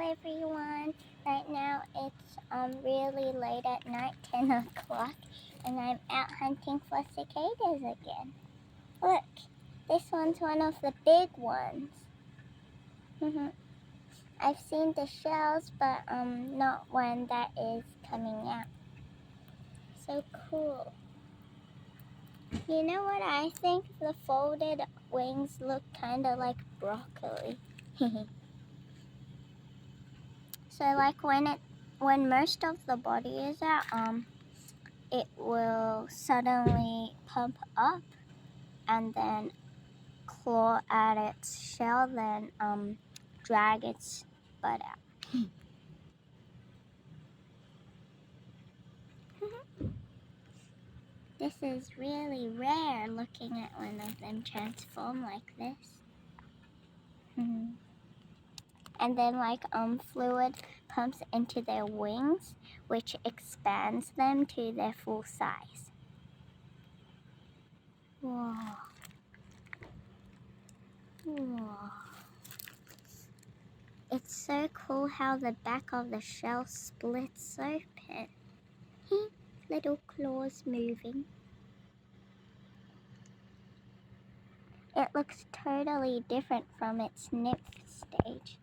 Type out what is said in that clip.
everyone. Right now it's really late at night, 10 o'clock, and I'm out hunting for cicadas again. Look, this one's one of the big ones. I've seen the shells, but not one that is coming out. So cool. You know what I think? The folded wings look kind of like broccoli. So like when most of the body is out, it will suddenly pump up and then claw at its shell, then drag its butt out. This is really rare, looking at one of them transform like this. And then like fluid pumps into their wings, which expands them to their full size. Whoa. Whoa. It's so cool how the back of the shell splits open. Little claws moving. It looks totally different from its nymph stage.